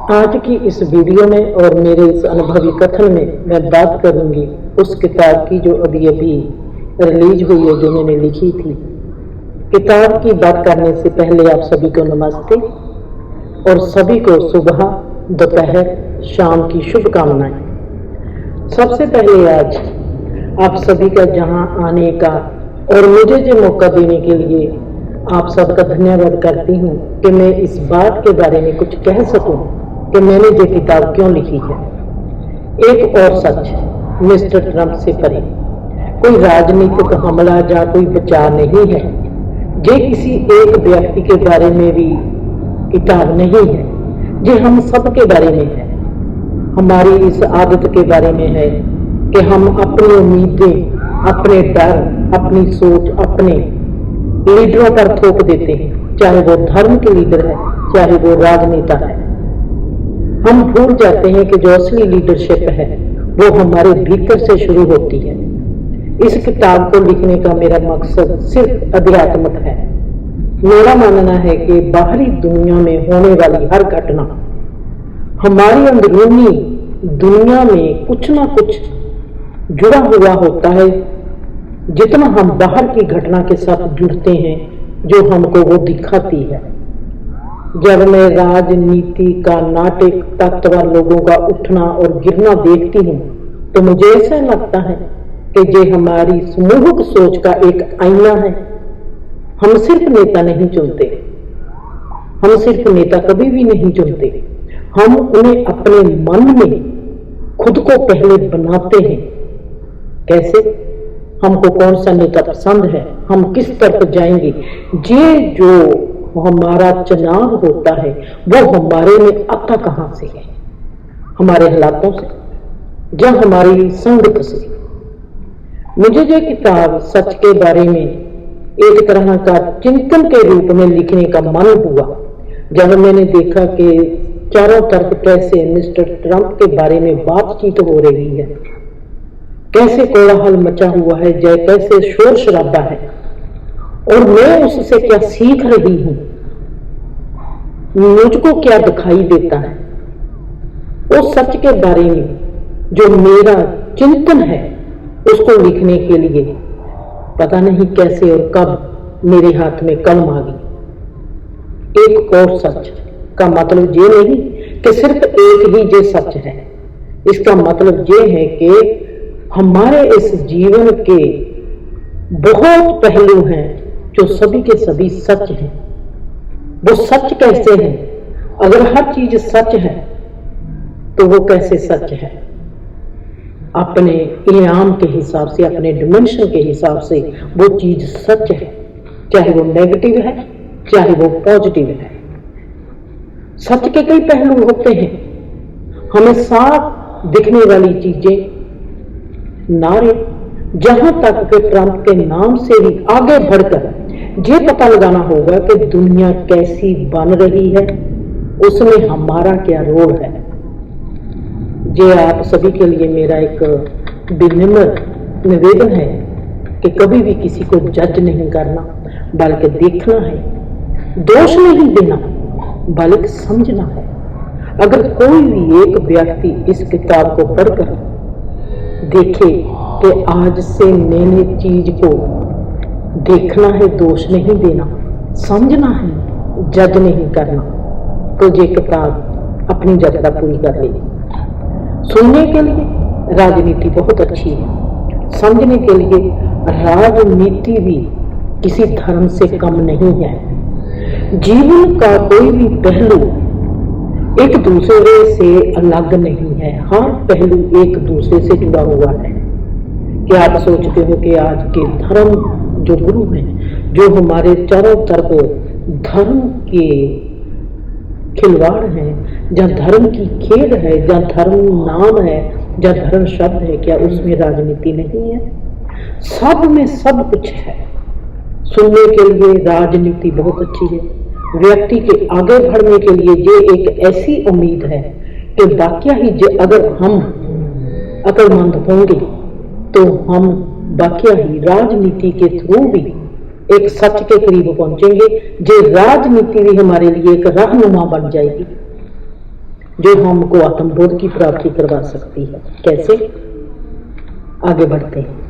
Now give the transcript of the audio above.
आज की इस वीडियो में और मेरे इस अनुभवी कथन में मैं बात करूंगी उस किताब की जो अभी अभी रिलीज हुई है, जो मैंने लिखी थी। किताब की बात करने से पहले आप सभी को नमस्ते और सभी को सुबह, दोपहर, शाम की शुभकामनाएं। सबसे पहले आज आप सभी का जहां आने का और मुझे जो मौका देने के लिए आप सबका धन्यवाद करती हूँ कि मैं इस बात के बारे में कुछ कह सकूं कि मैंने जो किताब क्यों लिखी है। एक और सच, मिस्टर ट्रंप से परे कोई राजनीतिक हमला या कोई बचाव नहीं है। ये किसी एक व्यक्ति के बारे में भी किताब नहीं है, ये हम सब के बारे में है। हमारी इस आदत के बारे में है कि हम अपनी उम्मीदें, अपने डर, अपनी सोच अपने लीडरों पर थोप देते हैं, चाहे वो धर्म के लीडर है, चाहे वो राजनेता है। हम भूल जाते हैं कि जो असली लीडरशिप है वो हमारे भीतर से शुरू होती है। इस किताब को लिखने का मेरा मकसद सिर्फ अध्यात्मक है। मेरा मानना है कि बाहरी दुनिया में होने वाली हर घटना हमारी अंदरूनी दुनिया में कुछ ना कुछ जुड़ा हुआ होता है। जितना हम बाहर की घटना के साथ जुड़ते हैं, जो हमको वो दिखाती है। जब मैं राजनीति का नाटक, ताकतवर लोगों का उठना और गिरना देखती हूँ तो मुझे ऐसा लगता है कि ये हमारी समूहिक सोच का एक आईना है। हम सिर्फ नेता नहीं चुनते, हम सिर्फ नेता कभी भी नहीं चुनते, हम उन्हें अपने मन में खुद को पहले बनाते हैं। कैसे? हमको कौन सा नेता पसंद है, हम किस तरफ जाएंगे, ये जो हमारा चुनाव होता है वो हमारे में आता कहां से है? हमारे हालातों से या हमारी संगत से। मुझे ये किताब सच के बारे में एक तरह का चिंतन के रूप में लिखने का मन हुआ जब मैंने देखा कि चारों तरफ कैसे मिस्टर ट्रंप के बारे में बातचीत हो रही है, कैसे कोलाहल मचा हुआ है, कैसे शोर शराबा है, और मैं उससे क्या सीख रही हूं, मुझको क्या दिखाई देता है। उस सच के बारे में जो मेरा चिंतन है उसको लिखने के लिए पता नहीं कैसे और कब मेरे हाथ में कलम आ गई। एक और सच का मतलब ये नहीं कि सिर्फ एक ही ये सच है। इसका मतलब ये है कि हमारे इस जीवन के बहुत पहलू हैं जो सभी के सभी सच हैं। वो सच कैसे है? अगर हर चीज सच है तो वो कैसे सच है? अपने इल्हाम के हिसाब से, अपने डिमेंशन के हिसाब से वो चीज सच है, चाहे वो नेगेटिव है चाहे वो पॉजिटिव है। सच के कई पहलू होते हैं। हमें साफ दिखने वाली चीजें नारे, जहां तक कि ट्रंप के नाम से भी आगे बढ़कर ये पता लगाना होगा कि दुनिया कैसी बन रही है, उसमें हमारा क्या रोल है। ये आप सभी के लिए मेरा एक विनम्र निवेदन है कि कभी भी किसी को जज नहीं करना, बल्कि देखना है, दोष नहीं देना बल्कि समझना है। अगर कोई भी एक व्यक्ति इस किताब को पढ़कर देखे कि आज से मैंने चीज को देखना है, दोष नहीं देना, समझना है, जज नहीं करना, तो ये किताब अपनी जगह पूरी कर लेगी। सुनने के लिए राजनीति बहुत अच्छी है, समझने के लिए राजनीति भी किसी धर्म से कम नहीं है। जीवन का कोई भी पहलू एक दूसरे से अलग नहीं है, हर पहलू एक दूसरे से जुड़ा हुआ है। क्या आप सोचते हो कि आज के धर्म जो गुरु हैं, जो हमारे चारों तरफ धर्म के खिलवाड़ हैं, जहाँ धर्म की खेल है, जहाँ धर्म नाम है, जहाँ धर्म शब्द है, क्या उसमें राजनीति नहीं है? सब में सब कुछ है। सुनने के लिए राजनीति बहुत अच्छी है। व्यक्ति के आगे बढ़ने के लिए ये एक ऐसी उम्मीद है कि वाकया ही अगर हम अक्लमंद होंगे तो हम वाकया ही राजनीति के थ्रू भी एक सच के करीब पहुंचेंगे, जो राजनीति भी हमारे लिए एक रहनुमा बन जाएगी। जो हमको आत्मबोध की प्राप्ति करवा सकती है। कैसे? आगे बढ़ते हैं।